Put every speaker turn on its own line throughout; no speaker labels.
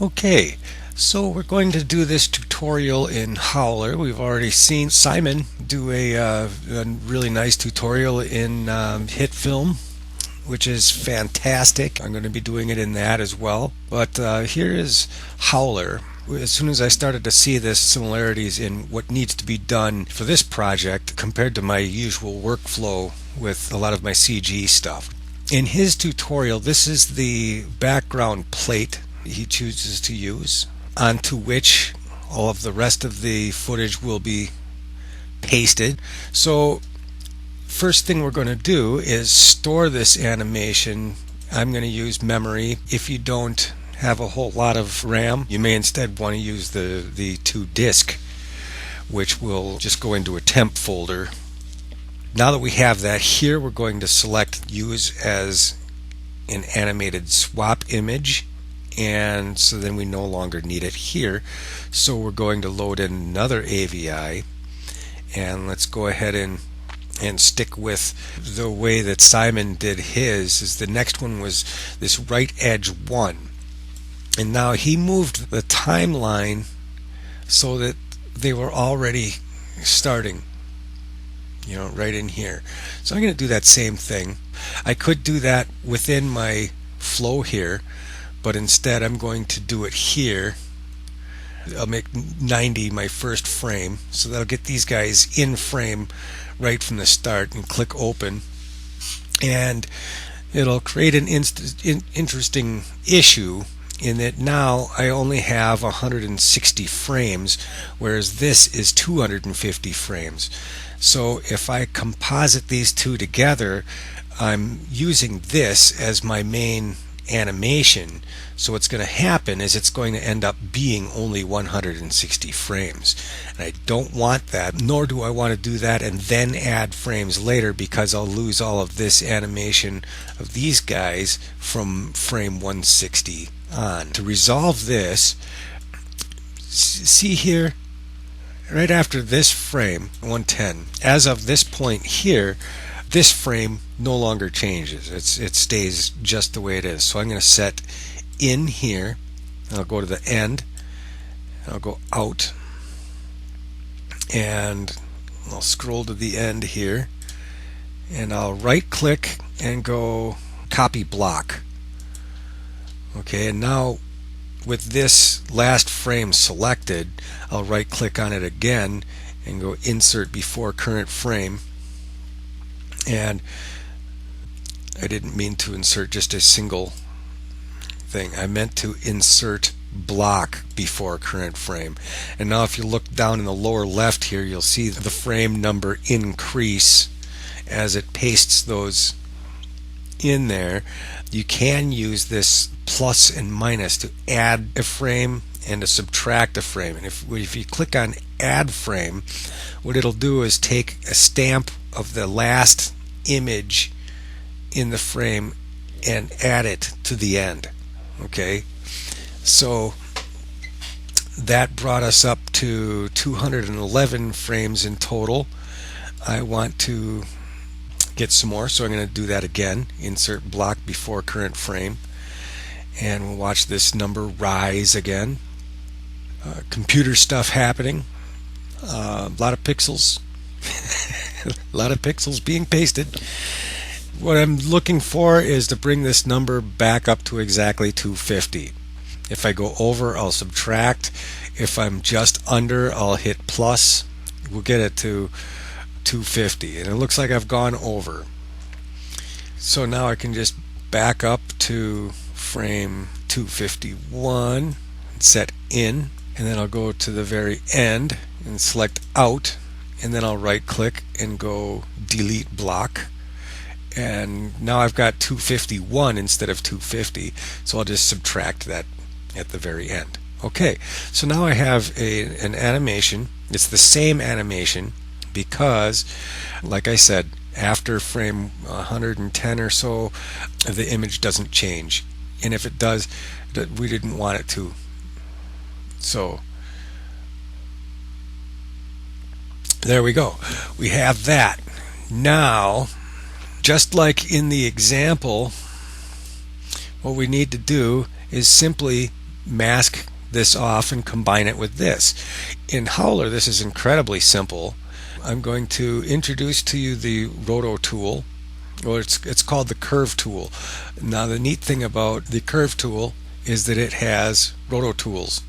Okay, so we're going to do this tutorial in Howler. We've already seen Simon do a really nice tutorial in Hit Film, which is fantastic. I'm going to be doing it in that as well. But here is Howler. As soon as I started to see the similarities in what needs to be done for this project compared to my usual workflow with a lot of my CG stuff. In his tutorial, this is the background plate he chooses to use, onto which all of the rest of the footage will be pasted. So first thing we're going to do is store this animation. I'm going to use memory. If you don't have a whole lot of RAM, you may instead want to use the 2 disk, which will just go into a temp folder. Now that we have that here, we're going to select use as an animated swap image, and so then we no longer need it here. So we're going to load in another AVI, and let's go ahead and stick with the way that Simon did his. Is the next one was this right edge 1, and now he moved the timeline so that they were already starting, right in here. So I'm going to do that same thing. I could do that within my flow here, but instead I'm going to do it here. I'll make 90 my first frame, so that'll get these guys in frame right from the start, and click open, and it'll create an interesting issue in that now I only have 160 frames, whereas this is 250 frames. So if I composite these two together, I'm using this as my main animation. So what's going to happen is it's going to end up being only 160 frames, and I don't want that, nor do I want to do that and then add frames later, because I'll lose all of this animation of these guys from frame 160 on. To resolve this, see here, right after this frame 110, as of this point here, this frame no longer changes. It stays just the way it is. So I'm going to set in here, I'll go to the end, I'll go out, and I'll scroll to the end here, and I'll right click and go copy block. Okay, and now with this last frame selected, I'll right click on it again and go insert before current frame. And I didn't mean to insert just a single thing. I meant to insert block before current frame. And now if you look down in the lower left here, you'll see the frame number increase as it pastes those in there. You can use this plus and minus to add a frame and to subtract a frame. And if you click on add frame, what it'll do is take a stamp of the last image in the frame and add it to the end. Okay, so that brought us up to 211 frames in total. I want to get some more, so I'm going to do that again. Insert block before current frame, and we'll watch this number rise again. Computer stuff happening. A lot of pixels. A lot of pixels being pasted. What I'm looking for is to bring this number back up to exactly 250. If I go over, I'll subtract. If I'm just under, I'll hit plus. We'll get it to 250, and it looks like I've gone over. So now I can just back up to frame 251 and set in, and then I'll go to the very end and select out, and then I'll right click and go delete block, and now I've got 251 instead of 250, so I'll just subtract that at the very end. Okay, so now I have an animation. It's the same animation because, like I said, after frame 110 or so, the image doesn't change, and if it does, we didn't want it to. So there we go. We have that. Now, just like in the example, what we need to do is simply mask this off and combine it with this. In Howler, this is incredibly simple. I'm going to introduce to you the roto tool, or it's called the curve tool. Now the neat thing about the curve tool is that it has roto tools.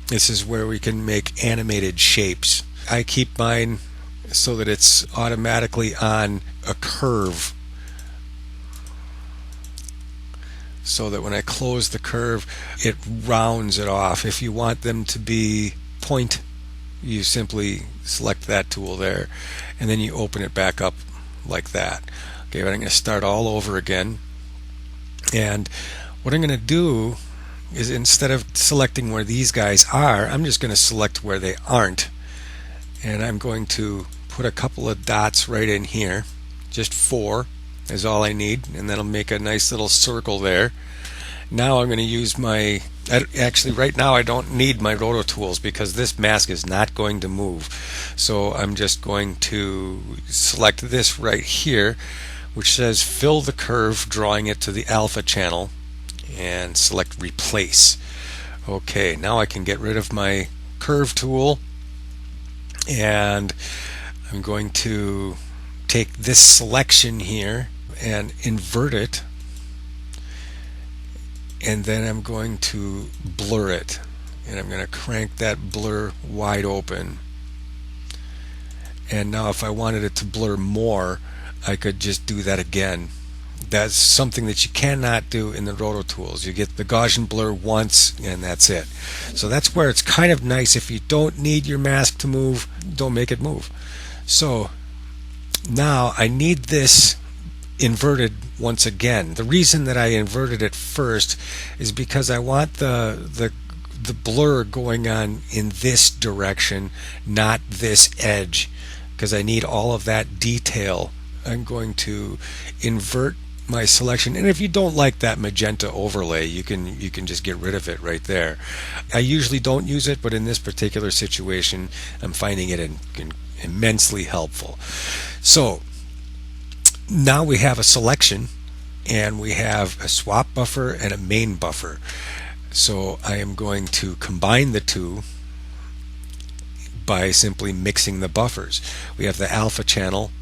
This is where we can make animated shapes. I keep mine so that it's automatically on a curve, so that when I close the curve it rounds it off. If you want them to be point, you simply select that tool there and then you open it back up like that. Okay, but I'm going to start all over again, and what I'm going to do is, instead of selecting where these guys are, I'm just going to select where they aren't, and I'm going to put a couple of dots right in here. Just 4 is all I need, and that'll make a nice little circle there. Now I'm going to use my, actually right now I don't need my roto tools because this mask is not going to move. So I'm just going to select this right here, which says fill the curve, drawing it to the alpha channel, and select replace. Okay, now I can get rid of my curve tool, and I'm going to take this selection here and invert it, and then I'm going to blur it, and I'm going to crank that blur wide open. And now if I wanted it to blur more, I could just do that again. That's something that you cannot do in the roto tools. You get the Gaussian blur once and that's it. So that's where it's kind of nice. If you don't need your mask to move, don't make it move. So now I need this inverted once again. The reason that I inverted it first is because I want the blur going on in this direction, not this edge, because I need all of that detail. I'm going to invert my selection, and if you don't like that magenta overlay, you can just get rid of it right there. I usually don't use it, but in this particular situation I'm finding it immensely helpful. So now we have a selection, and we have a swap buffer and a main buffer. So I am going to combine the two by simply mixing the buffers. We have the alpha channel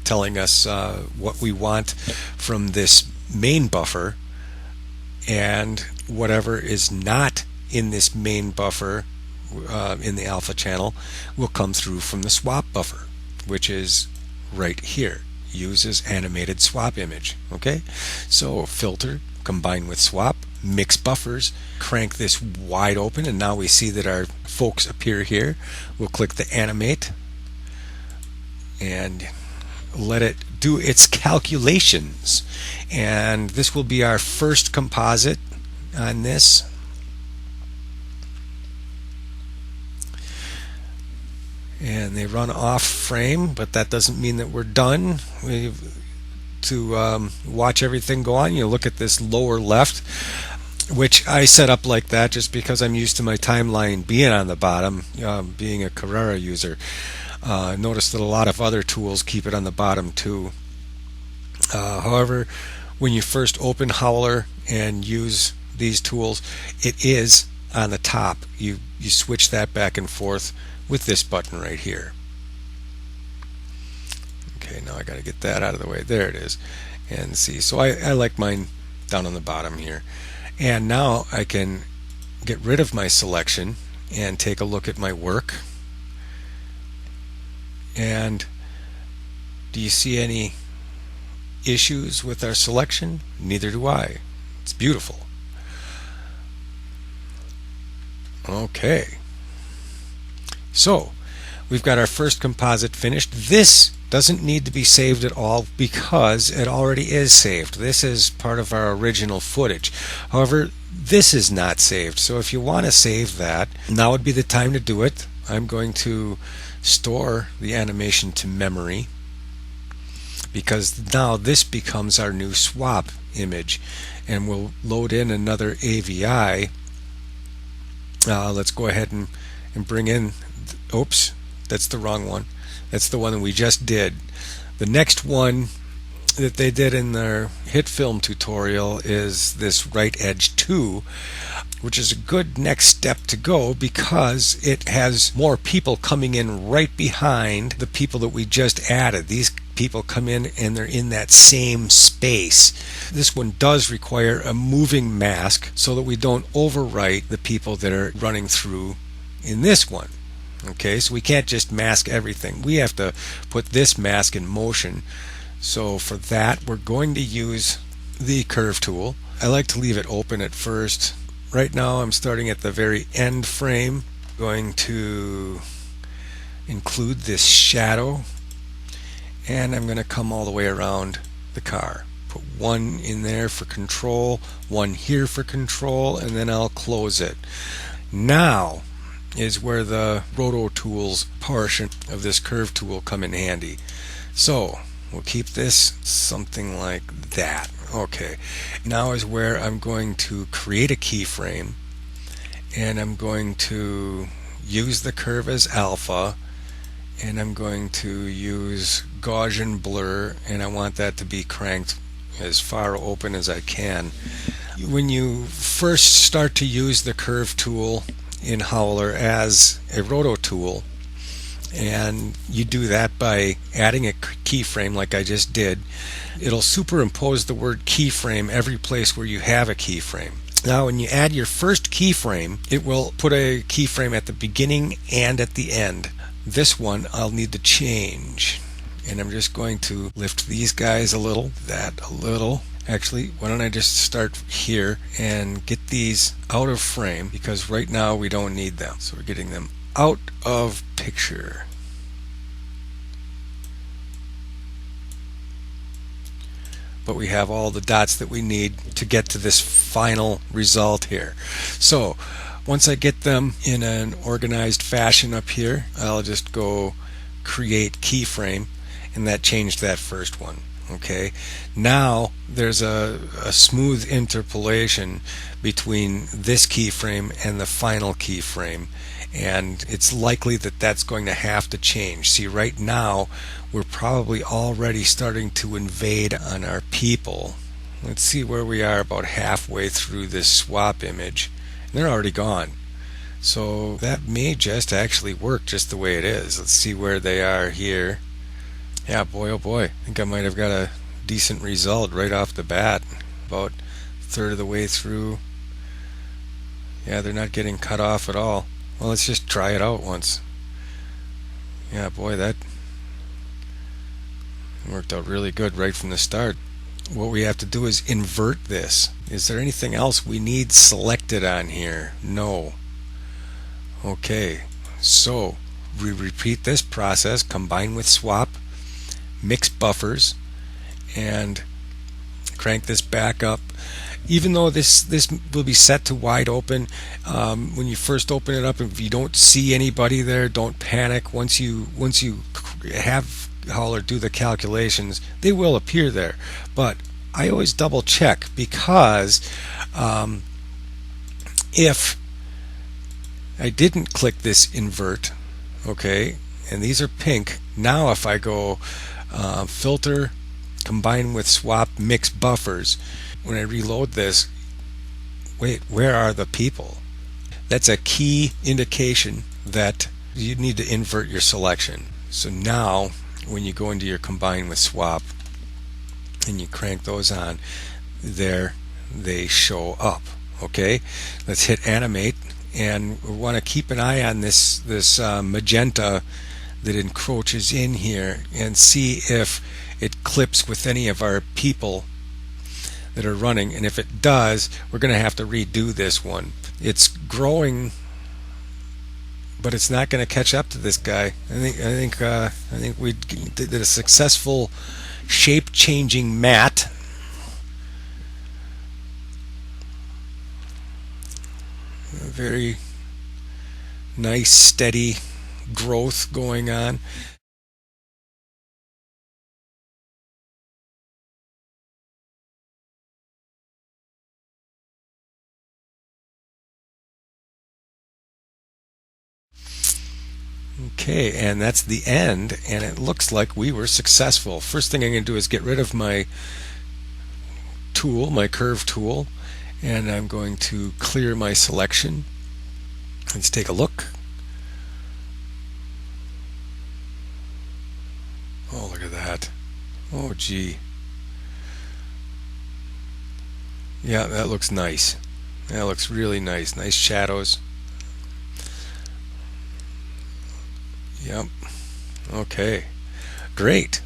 telling us what we want from this main buffer, and whatever is not in this main buffer in the alpha channel will come through from the swap buffer, which is right here. Uses animated swap image. Okay, so filter, combine with swap, mix buffers, crank this wide open, and now we see that our folks appear here. We'll click the animate and let it do its calculations, and this will be our first composite on this. And they run off frame, but that doesn't mean that we're done. To watch everything go on, you look at this lower left, which I set up like that just because I'm used to my timeline being on the bottom, being a Carrera user. Notice that a lot of other tools keep it on the bottom too. However, when you first open Howler and use these tools, it is on the top. You switch that back and forth with this button right here. Okay, now I got to get that out of the way. There it is. And see, so I like mine down on the bottom here. And now I can get rid of my selection and take a look at my work. And do you see any issues with our selection? Neither do I. It's beautiful. Okay. So we've got our first composite finished. This doesn't need to be saved at all because it already is saved. This is part of our original footage. However, this is not saved. So if you want to save that, now would be the time to do it. I'm going to store the animation to memory, because now this becomes our new swap image, and we'll load in another AVI. Let's go ahead and bring in, oops, that's the wrong one. That's the one that we just did. The next one that they did in their hit film tutorial is this right edge 2, which is a good next step to go because it has more people coming in right behind the people that we just added. These people come in and they're in that same space. This one does require a moving mask so that we don't overwrite the people that are running through in this one. Okay, so we can't just mask everything. We have to put this mask in motion. So for that, we're going to use the curve tool. I like to leave it open at first. Right now I'm starting at the very end frame. Going to include this shadow, and I'm going to come all the way around the car. Put one in there for control, one here for control, and then I'll close it. Now is where the roto tools portion of this curve tool come in handy. So we'll keep this something like that. Okay, now is where I'm going to create a keyframe, and I'm going to use the curve as alpha, and I'm going to use Gaussian blur, and I want that to be cranked as far open as I can. When you first start to use the curve tool in Howler as a roto tool, and you do that by adding a keyframe like I just did, it'll superimpose the word keyframe every place where you have a keyframe. Now when you add your first keyframe, it will put a keyframe at the beginning and at the end. This one I'll need to change, and I'm just going to lift these guys a little, that a little. Actually, why don't I just start here and get these out of frame, because right now we don't need them. So we're getting them out of picture. But we have all the dots that we need to get to this final result here. So once I get them in an organized fashion up here, I'll just go create keyframe, and that changed that first one. Okay, now there's a smooth interpolation between this keyframe and the final keyframe, and it's likely that that's going to have to change. See, right now we're probably already starting to invade on our people. Let's see where we are about halfway through this swap image, and they're already gone. So that may just actually work just the way it is. Let's see where they are here. Yeah, boy, oh boy, I think I might have got a decent result right off the bat. About a third of the way through. Yeah, they're not getting cut off at all. Well, let's just try it out once. Yeah, boy, that worked out really good right from the start. What we have to do is invert this. Is there anything else we need selected on here? No. Okay, so we repeat this process, combine with swap, mix buffers, and crank this back up. Even though this will be set to wide open, when you first open it up, if you don't see anybody there, don't panic. Once you have Howler do the calculations, they will appear there. But I always double check, because if I didn't click this invert, okay, and these are pink, now if I go filter, combine with swap, mix buffers, when I reload this, wait, where are the people? That's a key indication that you need to invert your selection. So now when you go into your combine with swap and you crank those on, there they show up. Okay, let's hit animate, and we want to keep an eye on this magenta that encroaches in here, and see if it clips with any of our people that are running. And if it does, we're going to have to redo this one. It's growing, but it's not going to catch up to this guy. I think we did a successful shape changing mat. A very nice steady growth going on. Okay, and that's the end, and it looks like we were successful. First thing I'm going to do is get rid of my tool, my curve tool, and I'm going to clear my selection. Let's take a look. Oh, look at that. Oh, gee. Yeah, that looks nice. That looks really nice. Nice shadows. Yep. Okay. Great.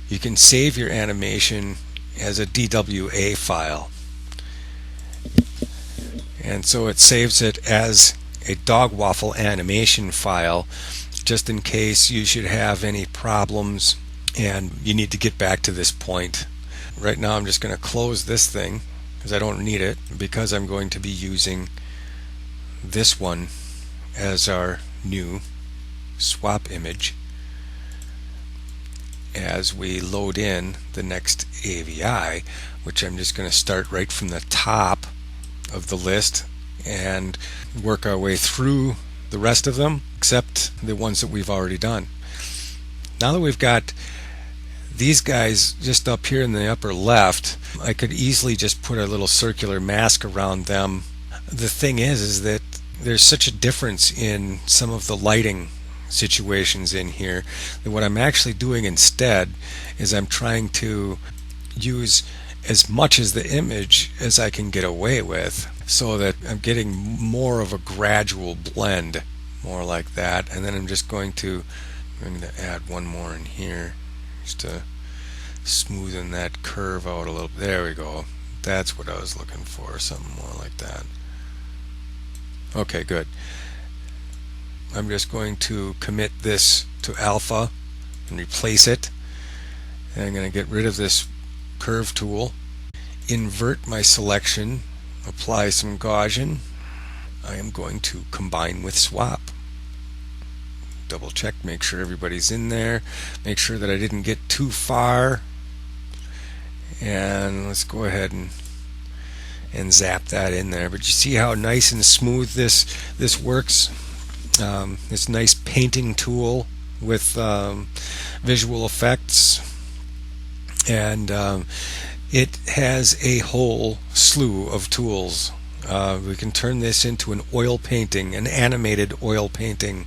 You can save your animation as a DWA file. And so it saves it as a Dogwaffle animation file just in case you should have any problems and you need to get back to this point. Right now I'm just going to close this thing because I don't need it, because I'm going to be using this one as our new swap image as we load in the next AVI, which I'm just going to start right from the top of the list and work our way through the rest of them except the ones that we've already done. Now that we've got these guys just up here in the upper left, I could easily just put a little circular mask around them. The thing is that there's such a difference in some of the lighting situations in here that what I'm actually doing instead is I'm trying to use as much as the image as I can get away with, so that I'm getting more of a gradual blend, more like that. And then I'm going to add one more in here just to smoothen that curve out a little. There we go. That's what I was looking for, something more like that. Okay, good. I'm just going to commit this to alpha and replace it. And I'm going to get rid of this curve tool, invert my selection, apply some Gaussian. I am going to combine with swap. Double check, make sure everybody's in there, make sure that I didn't get too far, and let's go ahead and zap that in there. But you see how nice and smooth this works. This nice painting tool with visual effects, and it has a whole slew of tools. We can turn this into an oil painting, an animated oil painting.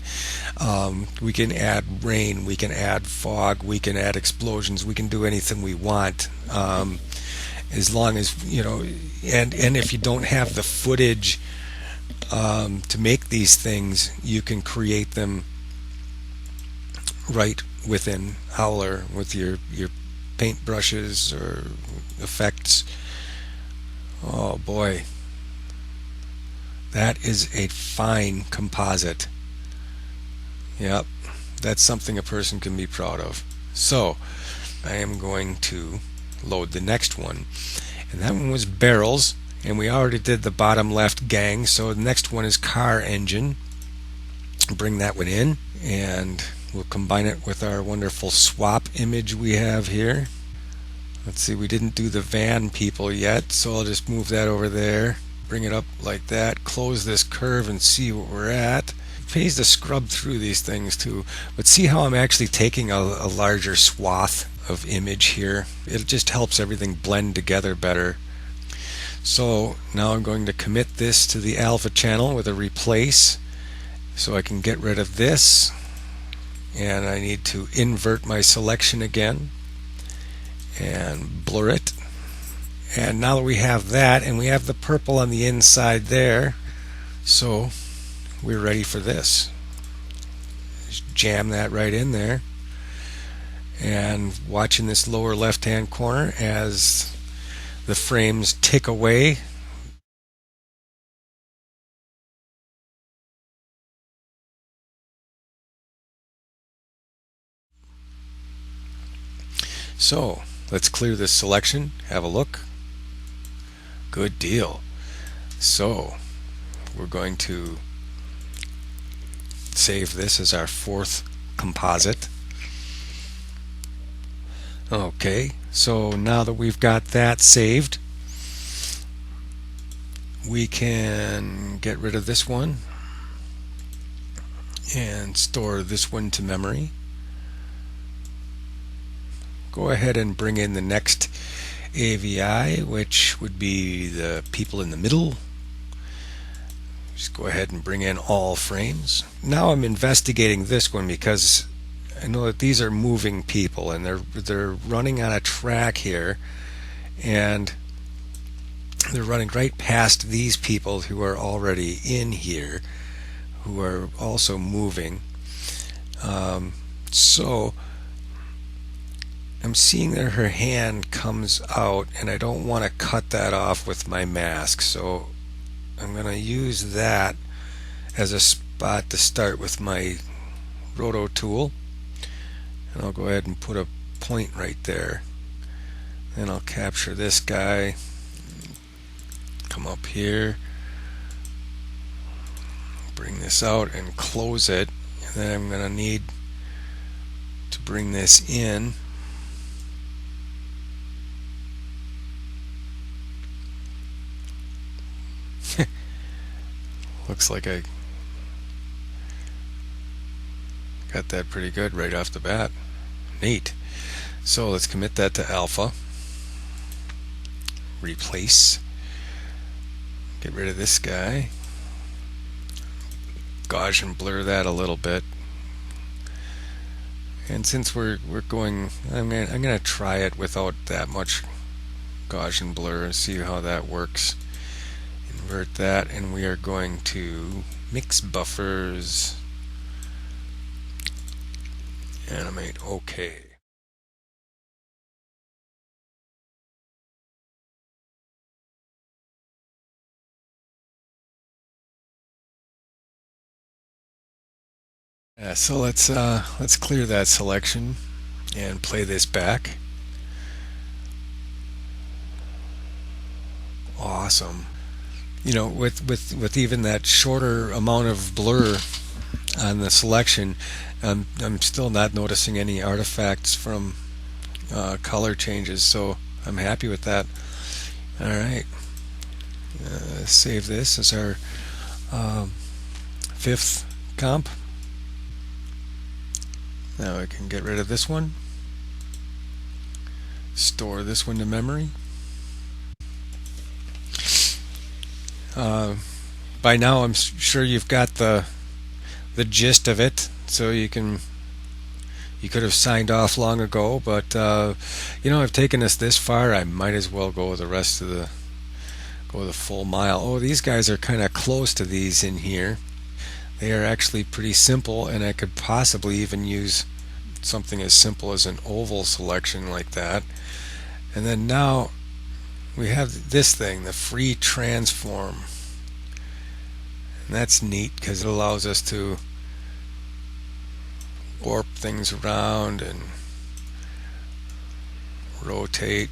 We can add rain, we can add fog, we can add explosions, we can do anything we want, as long as, and if you don't have the footage to make these things, you can create them right within Howler with your paint brushes or effects. Oh boy, that is a fine composite. Yep, that's something a person can be proud of. So I am going to load the next one, and that one was barrels, and we already did the bottom left gang. So the next one is car engine. Bring that one in, and we'll combine it with our wonderful swap image we have here. Let's see, we didn't do the van people yet, so I'll just move that over there, bring it up like that, close this curve and see what we're at. It pays to scrub through these things too, but see how I'm actually taking a larger swath of image here. It just helps everything blend together better. So now I'm going to commit this to the alpha channel with a replace, so I can get rid of this, and I need to invert my selection again and blur it. And now that we have that, and we have the purple on the inside there, so we're ready for this. Just jam that right in there, and watch in this lower left hand corner as the frames tick away. So let's clear this selection, have a look. Good deal. So we're going to save this as our fourth composite. Okay, so now that we've got that saved, we can get rid of this one and store this one to memory. Go ahead and bring in the next AVI, which would be the people in the middle. Just go ahead and bring in all frames. Now I'm investigating this one because I know that these are moving people and they're running on a track here, and they're running right past these people who are already in here, who are also moving. So I'm seeing that her hand comes out, and I don't want to cut that off with my mask, so I'm going to use that as a spot to start with my roto tool, and I'll go ahead and put a point right there. Then I'll capture this guy, come up here, bring this out and close it, and then I'm going to need to bring this in. Looks like I got that pretty good right off the bat. Neat. So let's commit that to alpha. Replace. Get rid of this guy. Gaussian blur that a little bit. And since we're going, I'm gonna try it without that much Gaussian blur and see how that works. Invert that, and we are going to mix buffers, animate OK. So let's clear that selection and play this back. Awesome. You know, with even that shorter amount of blur on the selection, I'm still not noticing any artifacts from color changes, so I'm happy with that. All right, save this as our fifth comp. Now I can get rid of this one, store this one to memory. By now I'm sure you've got the gist of it, so you could have signed off long ago, but you know, I've taken us this far, I might as well go the rest of the full mile. Oh, these guys are kind of close to these in here. They are actually pretty simple, and I could possibly even use something as simple as an oval selection like that. And then now we have this thing, the free transform. And that's neat because it allows us to warp things around and rotate.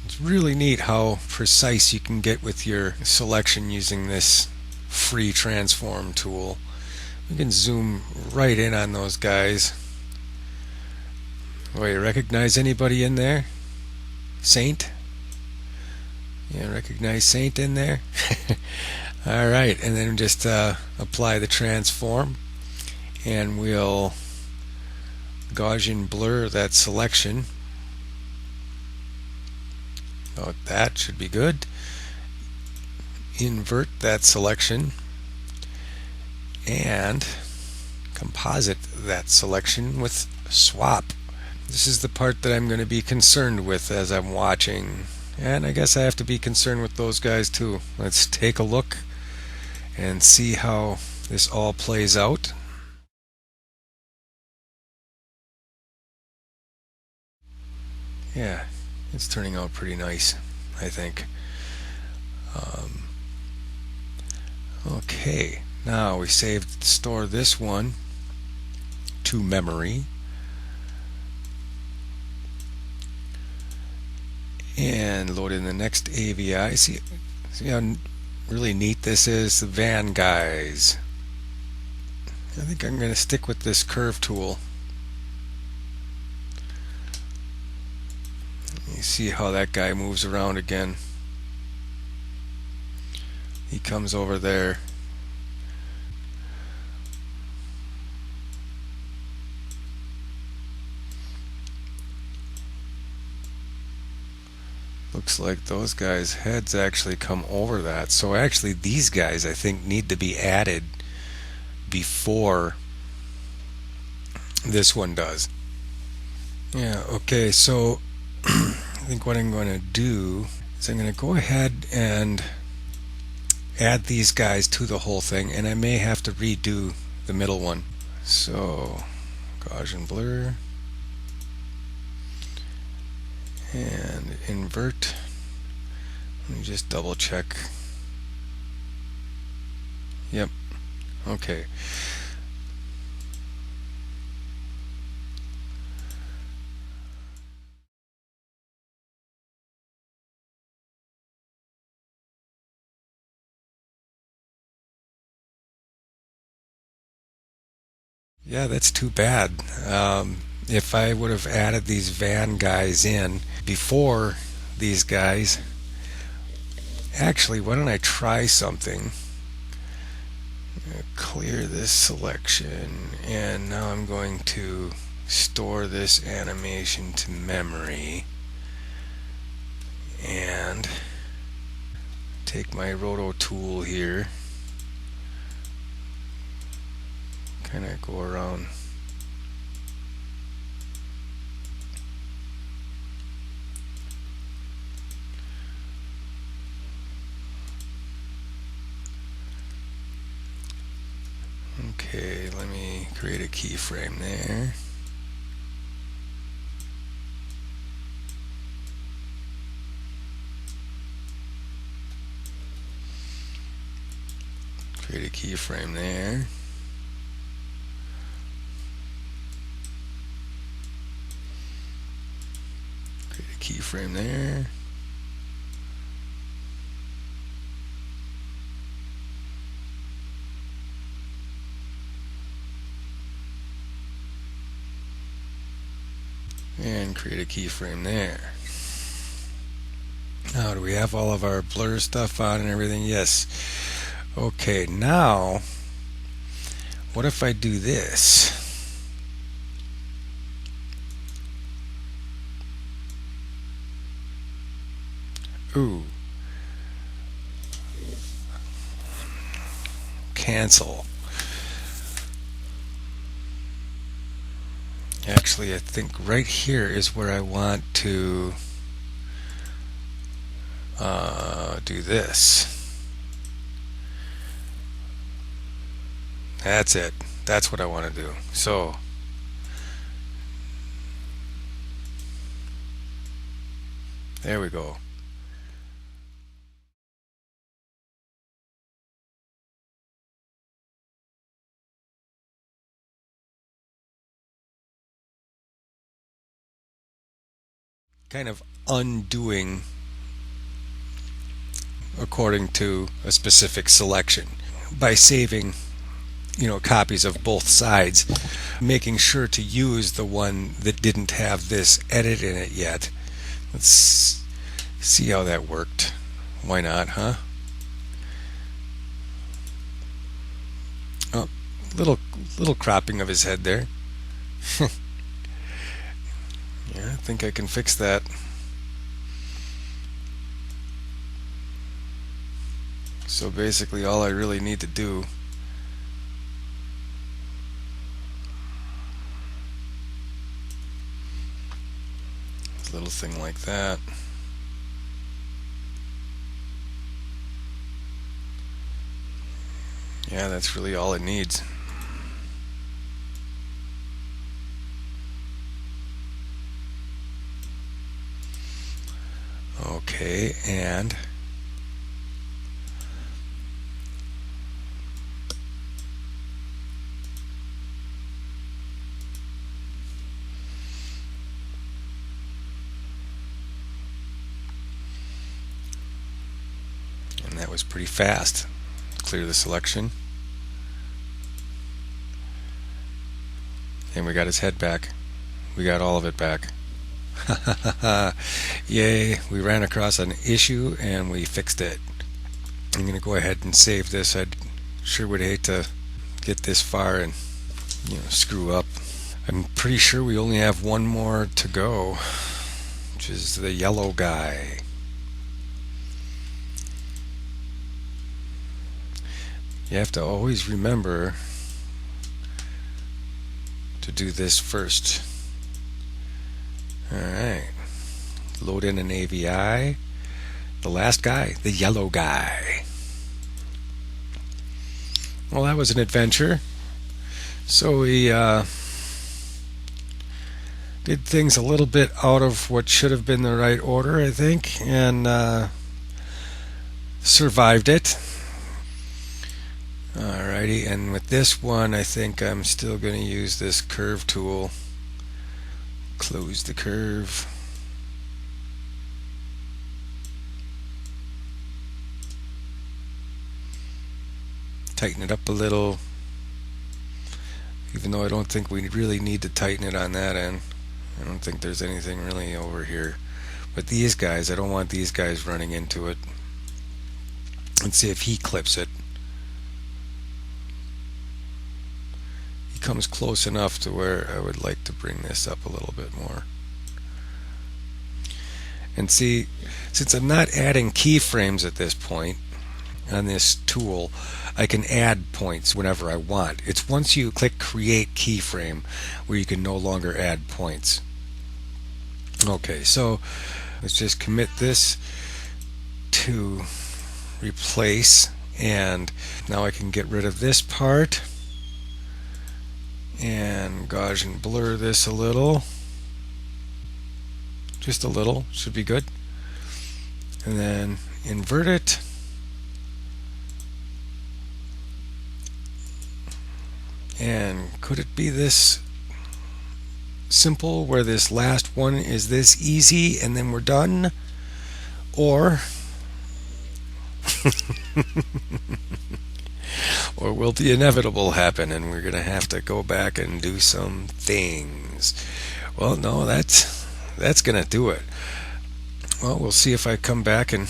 It's really neat how precise you can get with your selection using this free transform tool. We can zoom right in on those guys. Oh, you recognize anybody in there? Saint? Yeah, recognize Saint in there? Alright, and then just apply the transform, and we'll Gaussian blur that selection. Oh, that should be good. Invert that selection and composite that selection with swap. This is the part that I'm going to be concerned with as I'm watching, and I guess I have to be concerned with those guys too. Let's take a look and see how this all plays out. Yeah, it's turning out pretty nice, I think. Okay, now we store this one to memory, and load in the next AVI. See how really neat this is? The van guys. I think I'm going to stick with this curve tool. You see how that guy moves around again. He comes over there. Looks like those guys' heads actually come over that. So actually these guys I think need to be added before this one does. Yeah, okay, so I think what I'm going to do is I'm going to go ahead and add these guys to the whole thing, and I may have to redo the middle one. So Gaussian blur and invert. Let me just double check. Yep, okay. Yeah, that's too bad. If I would have added these van guys in before these guys, actually, why don't I try something? Clear this selection, and now I'm going to store this animation to memory and take my roto tool here, kind of go around. Okay, let me create a keyframe there. Create a keyframe there. Create a keyframe there. And create a keyframe there. Now, do we have all of our blur stuff on and everything? Yes. Okay, now, what if I do this? Ooh. Cancel. Actually, I think right here is where I want to do this. That's it. That's what I want to do. So there we go. Kind of undoing according to a specific selection by saving, copies of both sides, making sure to use the one that didn't have this edit in it yet. Let's see how that worked. Why not, huh? Oh, little cropping of his head there. Yeah, I think I can fix that. So basically all I really need to do is a little thing like that. Yeah, that's really all it needs. Okay, and that was pretty fast. Clear the selection. And we got his head back. We got all of it back. Yay, we ran across an issue and we fixed it. I'm going to go ahead and save this. I sure would hate to get this far and screw up. I'm pretty sure we only have one more to go, which is the yellow guy. You have to always remember to do this first. Alright, load in an AVI. The last guy, the yellow guy. Well, that was an adventure. So we did things a little bit out of what should have been the right order, I think, and survived it. Alrighty, and with this one, I think I'm still going to use this curve tool. Close the curve. Tighten it up a little, even though I don't think we really need to tighten it on that end. I don't think there's anything really over here. But these guys, I don't want these guys running into it. Let's see if he clips it. He comes close enough to where I would like to bring this up a little bit more. And see, since I'm not adding keyframes at this point on this tool, I can add points whenever I want. It's once you click create keyframe where you can no longer add points. Okay, so let's just commit this to replace, and now I can get rid of this part and Gaussian blur this a little, just a little, should be good, and then invert it. And could it be this simple where this last one is this easy and then we're done? Or or will the inevitable happen and we're going to have to go back and do some things? Well, no, that's going to do it. Well, we'll see if I come back and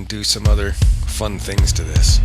do some other fun things to this.